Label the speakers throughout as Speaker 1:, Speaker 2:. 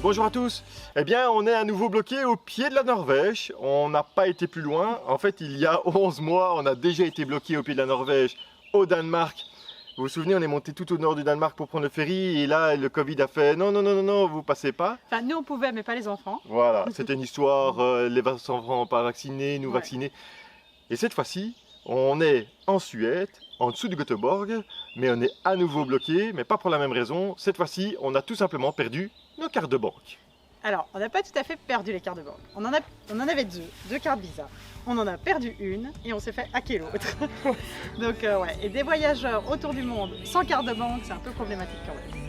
Speaker 1: Bonjour à tous. Eh bien, on est à nouveau bloqué au pied de la Norvège. On n'a pas été plus loin. En fait, il y a 11 mois, on a déjà été bloqué au pied de la Norvège, au Danemark. Vous vous souvenez, on est monté tout au nord du Danemark pour prendre le ferry et là, le Covid a fait non, non, non, non, non, vous passez pas.
Speaker 2: Enfin, nous on pouvait, mais pas les enfants.
Speaker 1: Voilà, c'était une histoire, les enfants pas vaccinés, nous vaccinés. Et cette fois-ci, on est en Suède, en dessous du Göteborg, mais on est à nouveau bloqué, mais pas pour la même raison. Cette fois-ci, on a tout simplement perdu nos cartes de banque.
Speaker 2: Alors, on n'a pas tout à fait perdu les cartes de banque. On en avait deux cartes Visa. On en a perdu une et on s'est fait hacker l'autre. Donc ouais, et des voyageurs autour du monde sans carte de banque, c'est un peu problématique quand même.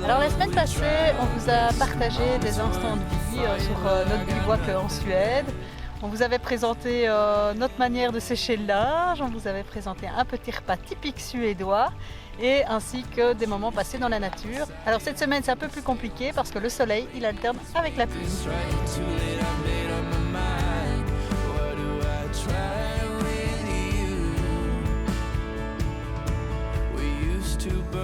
Speaker 3: Alors la semaine passée, on vous a partagé des instants de vie sur notre bivouac en Suède. On vous avait présenté notre manière de sécher le linge, on vous avait présenté un petit repas typique suédois et ainsi que des moments passés dans la nature. Alors cette semaine c'est un peu plus compliqué parce que le soleil il alterne avec la pluie.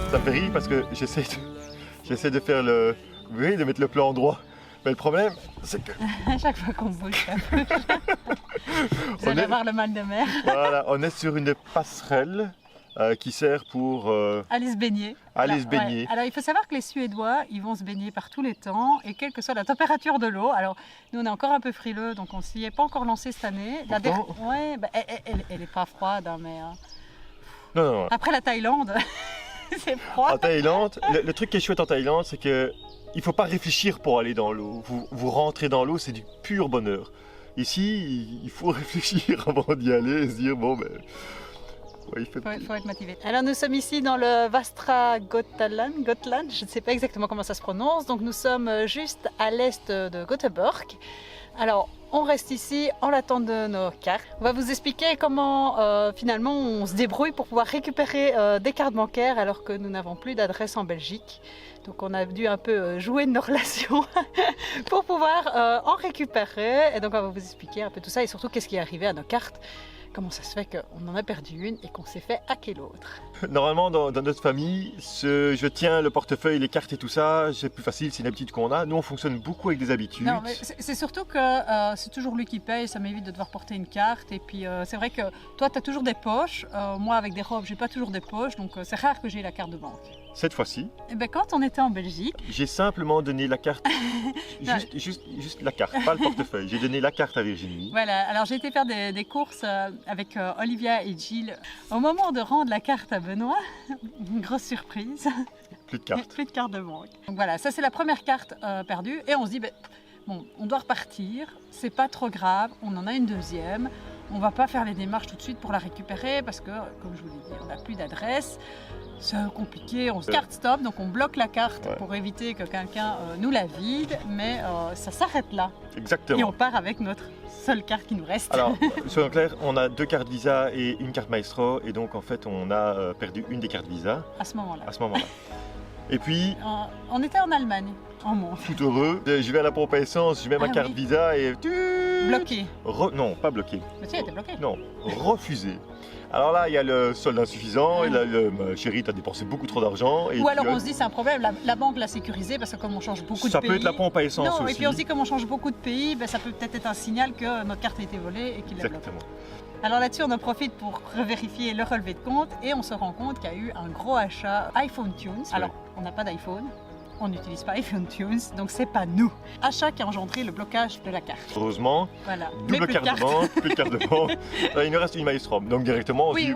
Speaker 1: Ça me fait rire parce que j'essaie de faire de mettre le plan droit. Mais le problème, c'est que...
Speaker 3: À chaque fois qu'on bouge, ça bouge. Vous allez avoir le mal de mer.
Speaker 1: Voilà, on est sur une passerelle qui sert pour...
Speaker 3: Aller se baigner.
Speaker 1: Aller se baigner.
Speaker 3: Ouais. Alors il faut savoir que les Suédois, ils vont se baigner par tous les temps et quelle que soit la température de l'eau. Alors nous on est encore un peu frileux, donc on s'y est pas encore lancé cette année. Ouais, bah, elle est pas froide, hein, mais...
Speaker 1: Non.
Speaker 3: Après la Thaïlande, c'est froid.
Speaker 1: En Thaïlande, le truc qui est chouette en Thaïlande, c'est que il ne faut pas réfléchir pour aller dans l'eau. Vous rentrez dans l'eau, c'est du pur bonheur. Ici, il faut réfléchir avant d'y aller et se dire, bon ben... Ouais,
Speaker 3: il faut être motivé. Alors nous sommes ici dans le Västra Götaland, je ne sais pas exactement comment ça se prononce, donc nous sommes juste à l'est de Göteborg. Alors on reste ici en l'attente de nos cartes. On va vous expliquer comment finalement on se débrouille pour pouvoir récupérer des cartes bancaires alors que nous n'avons plus d'adresse en Belgique. Donc on a dû un peu jouer de nos relations pour pouvoir en récupérer. Et donc on va vous expliquer un peu tout ça et surtout qu'est-ce qui est arrivé à nos cartes. Comment ça se fait qu'on en a perdu une et qu'on s'est fait hacker l'autre?
Speaker 1: Normalement, dans notre famille, je tiens le portefeuille, les cartes et tout ça, c'est plus facile, c'est une habitude qu'on a. Nous, on fonctionne beaucoup avec des habitudes.
Speaker 3: Non, mais c'est surtout que c'est toujours lui qui paye, ça m'évite de devoir porter une carte. Et puis, c'est vrai que toi, tu as toujours des poches. Moi, avec des robes, j'ai pas toujours des poches, donc c'est rare que j'ai la carte de banque.
Speaker 1: Cette fois-ci,
Speaker 3: eh ben, quand on était en Belgique,
Speaker 1: j'ai simplement donné la carte, juste la carte, pas le portefeuille. J'ai donné la carte à Virginie.
Speaker 3: Voilà, alors j'ai été faire des courses avec Olivia et Gilles. Au moment de rendre la carte à Benoît, une grosse surprise.
Speaker 1: Plus de carte.
Speaker 3: Plus de carte de banque. Donc voilà, ça c'est la première carte perdue et on se dit, bon, on doit repartir, c'est pas trop grave, on en a une deuxième. On va pas faire les démarches tout de suite pour la récupérer parce que, comme je vous l'ai dit, on n'a plus d'adresse. C'est compliqué, on se carte stop, donc on bloque la carte pour éviter que quelqu'un nous la vide, mais ça s'arrête là.
Speaker 1: Exactement.
Speaker 3: Et on part avec notre seule carte qui nous reste.
Speaker 1: Alors, soyons clairs, on a 2 cartes Visa et une carte Maestro, et donc en fait on a perdu une des cartes Visa.
Speaker 3: À ce moment-là.
Speaker 1: Et puis...
Speaker 3: on était en Allemagne, en Mons.
Speaker 1: Tout heureux, je vais à la pompe à essence, je mets ma carte Visa et...
Speaker 3: Bloqué.
Speaker 1: Non, pas bloqué.
Speaker 3: Mais tu était bloqué.
Speaker 1: Non, refusé. Alors là, il y a le solde insuffisant, et là, ma chérie, t'as dépensé beaucoup trop d'argent.
Speaker 3: Ou alors on se dit c'est un problème, la banque l'a sécurisé parce que comme on change beaucoup de pays...
Speaker 1: Ça peut être la pompe à essence aussi.
Speaker 3: Non, et puis on se dit comme on change beaucoup de pays, ça peut peut-être être un signal que notre carte a été volée et qu'il l'a bloquée.
Speaker 1: Exactement.
Speaker 3: Alors là-dessus, on en profite pour vérifier le relevé de compte et on se rend compte qu'il y a eu un gros achat iPhone Tunes. Alors, on n'a pas d'iPhone. on n'utilise pas iPhoneTunes, donc c'est pas nous. Achat qui a engendré le blocage de la carte.
Speaker 1: Heureusement,
Speaker 3: Voilà. Mais
Speaker 1: double
Speaker 3: plus de
Speaker 1: carte de banque, plus de carte de banque. Il nous reste une Maelstrom, donc directement.
Speaker 3: Oui,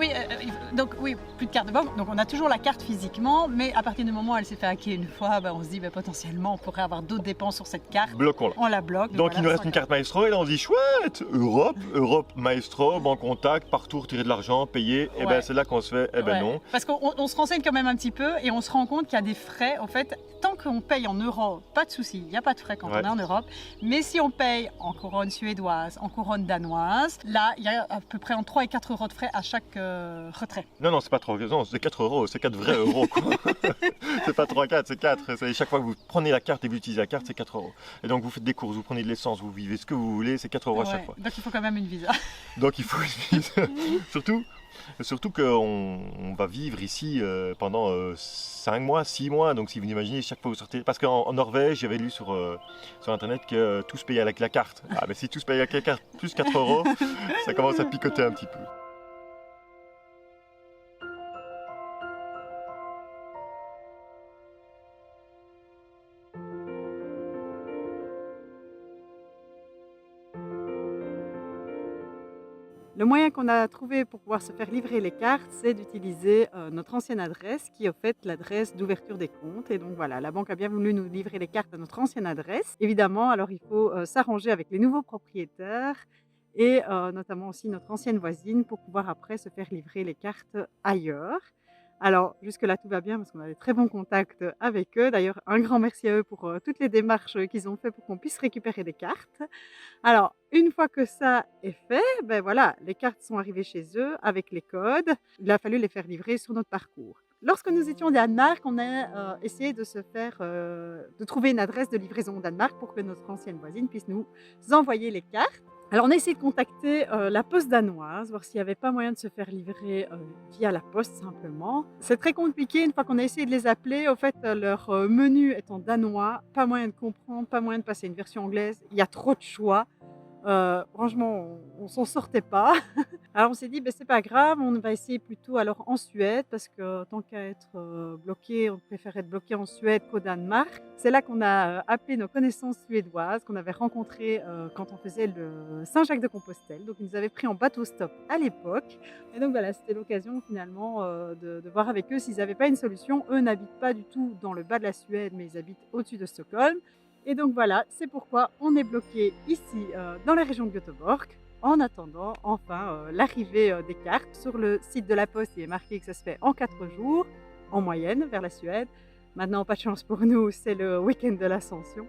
Speaker 3: donc oui, plus de carte de banque. Donc on a toujours la carte physiquement, mais à partir du moment où elle s'est fait hacker une fois, on se dit potentiellement on pourrait avoir d'autres dépenses sur cette carte.
Speaker 1: Bloquons-la.
Speaker 3: On la bloque.
Speaker 1: Donc il nous reste une carte Maestro et là on se dit chouette, Europe Maestro, banque contact, partout retirer de l'argent, payer. Et ben c'est là qu'on se fait, non.
Speaker 3: Parce qu'on se renseigne quand même un petit peu et on se rend compte qu'il y a des frais. En fait, tant qu'on paye en euros, pas de souci, il n'y a pas de frais quand on est en Europe. Mais si on paye en couronne suédoise, en couronne danoise, là il y a à peu près entre 3 et 4 euros de frais à chaque retrait.
Speaker 1: Non, c'est pas 3 euros, c'est 4 euros, c'est 4 vrais euros quoi. C'est pas 3, 4, c'est 4. Chaque fois que vous prenez la carte et vous utilisez la carte, c'est 4 euros. Et donc vous faites des courses, vous prenez de l'essence, vous vivez ce que vous voulez, c'est 4 euros à chaque fois.
Speaker 3: Donc il faut quand même une visa.
Speaker 1: Donc il faut une visa. Surtout qu'on va vivre ici pendant 5 mois, 6 mois. Donc si vous imaginez chaque fois que vous sortez. Parce qu'en Norvège, j'avais lu sur internet que tout se payait avec la carte. Ah, mais si tout se payait avec la carte plus 4 euros, ça commence à picoter un petit peu.
Speaker 2: Le moyen qu'on a trouvé pour pouvoir se faire livrer les cartes, c'est d'utiliser notre ancienne adresse, qui est en fait l'adresse d'ouverture des comptes. Et donc voilà, la banque a bien voulu nous livrer les cartes à notre ancienne adresse. Évidemment, alors il faut s'arranger avec les nouveaux propriétaires et notamment aussi notre ancienne voisine pour pouvoir après se faire livrer les cartes ailleurs. Alors jusque-là tout va bien parce qu'on a des très bons contacts avec eux. D'ailleurs, un grand merci à eux pour toutes les démarches qu'ils ont fait pour qu'on puisse récupérer des cartes. Alors, une fois que ça est fait, voilà, les cartes sont arrivées chez eux avec les codes. Il a fallu les faire livrer sur notre parcours. Lorsque nous étions au Danemark, on a essayé de trouver une adresse de livraison au Danemark pour que notre ancienne voisine puisse nous envoyer les cartes. Alors on a essayé de contacter la poste danoise, voir s'il n'y avait pas moyen de se faire livrer via la poste simplement. C'est très compliqué, une fois qu'on a essayé de les appeler, au fait leur menu est en danois, pas moyen de comprendre, pas moyen de passer une version anglaise, il y a trop de choix. Franchement, on s'en sortait pas. Alors on s'est dit, c'est pas grave, on va essayer plutôt alors en Suède, parce que tant qu'à être bloqué, on préfère être bloqué en Suède qu'au Danemark. C'est là qu'on a appelé nos connaissances suédoises, qu'on avait rencontrées quand on faisait le Saint-Jacques-de-Compostelle. Donc ils nous avaient pris en bateau-stop à l'époque. Et donc voilà, c'était l'occasion finalement de voir avec eux s'ils n'avaient pas une solution. Eux n'habitent pas du tout dans le bas de la Suède, mais ils habitent au-dessus de Stockholm. Et donc voilà, c'est pourquoi on est bloqué ici dans la région de Göteborg en attendant enfin l'arrivée des cartes. Sur le site de la Poste, il est marqué que ça se fait en 4 jours en moyenne vers la Suède. Maintenant, pas de chance pour nous, c'est le week-end de l'Ascension.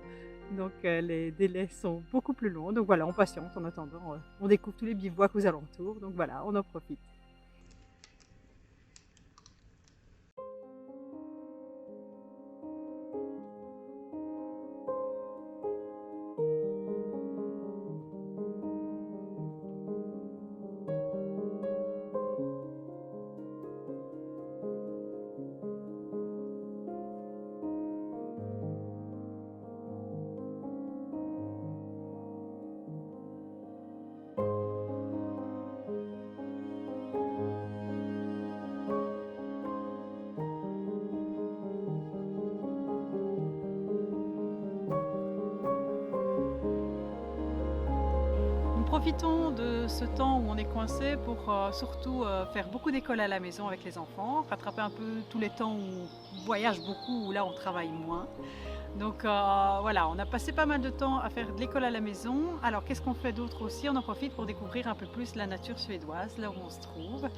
Speaker 2: Donc les délais sont beaucoup plus longs. Donc voilà, on patiente en attendant. On découvre tous les bivouacs aux alentours. Donc voilà, on en profite. Profitons de ce temps où on est coincé pour surtout faire beaucoup d'école à la maison avec les enfants, rattraper un peu tous les temps où on voyage beaucoup, où là on travaille moins. Donc voilà, on a passé pas mal de temps à faire de l'école à la maison. Alors qu'est-ce qu'on fait d'autre aussi? On en profite pour découvrir un peu plus la nature suédoise, là où on se trouve.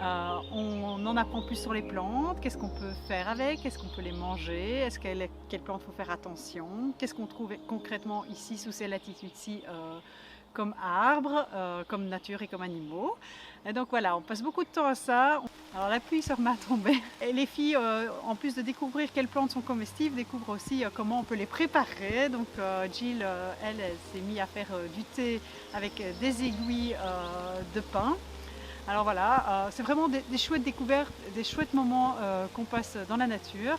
Speaker 2: On en apprend plus sur les plantes, qu'est-ce qu'on peut faire avec, est-ce qu'on peut les manger, quelles plantes il faut faire attention, qu'est-ce qu'on trouve concrètement ici sous ces latitudes-ci comme arbres, comme nature et comme animaux. Et donc voilà, on passe beaucoup de temps à ça. Alors la pluie se remet à tomber. Et les filles, en plus de découvrir quelles plantes sont comestibles, découvrent aussi comment on peut les préparer. Donc Jill, elle s'est mise à faire du thé avec des aiguilles de pin. Alors voilà, c'est vraiment des chouettes découvertes, des chouettes moments qu'on passe dans la nature.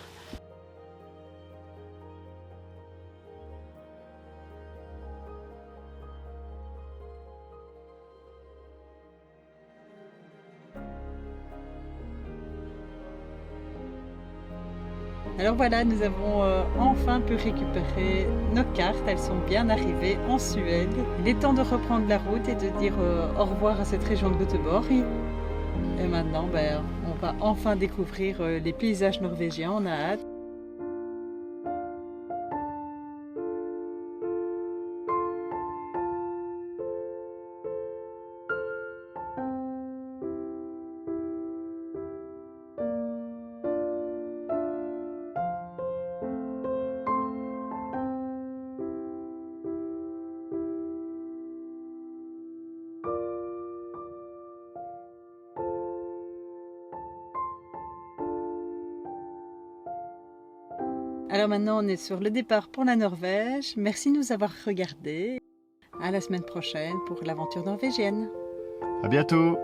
Speaker 3: Alors voilà, nous avons enfin pu récupérer nos cartes, elles sont bien arrivées en Suède. Il est temps de reprendre la route et de dire au revoir à cette région de Göteborg. Et maintenant, on va enfin découvrir les paysages norvégiens, on a hâte. Alors maintenant, on est sur le départ pour la Norvège. Merci de nous avoir regardés. À la semaine prochaine pour l'aventure norvégienne.
Speaker 1: À bientôt!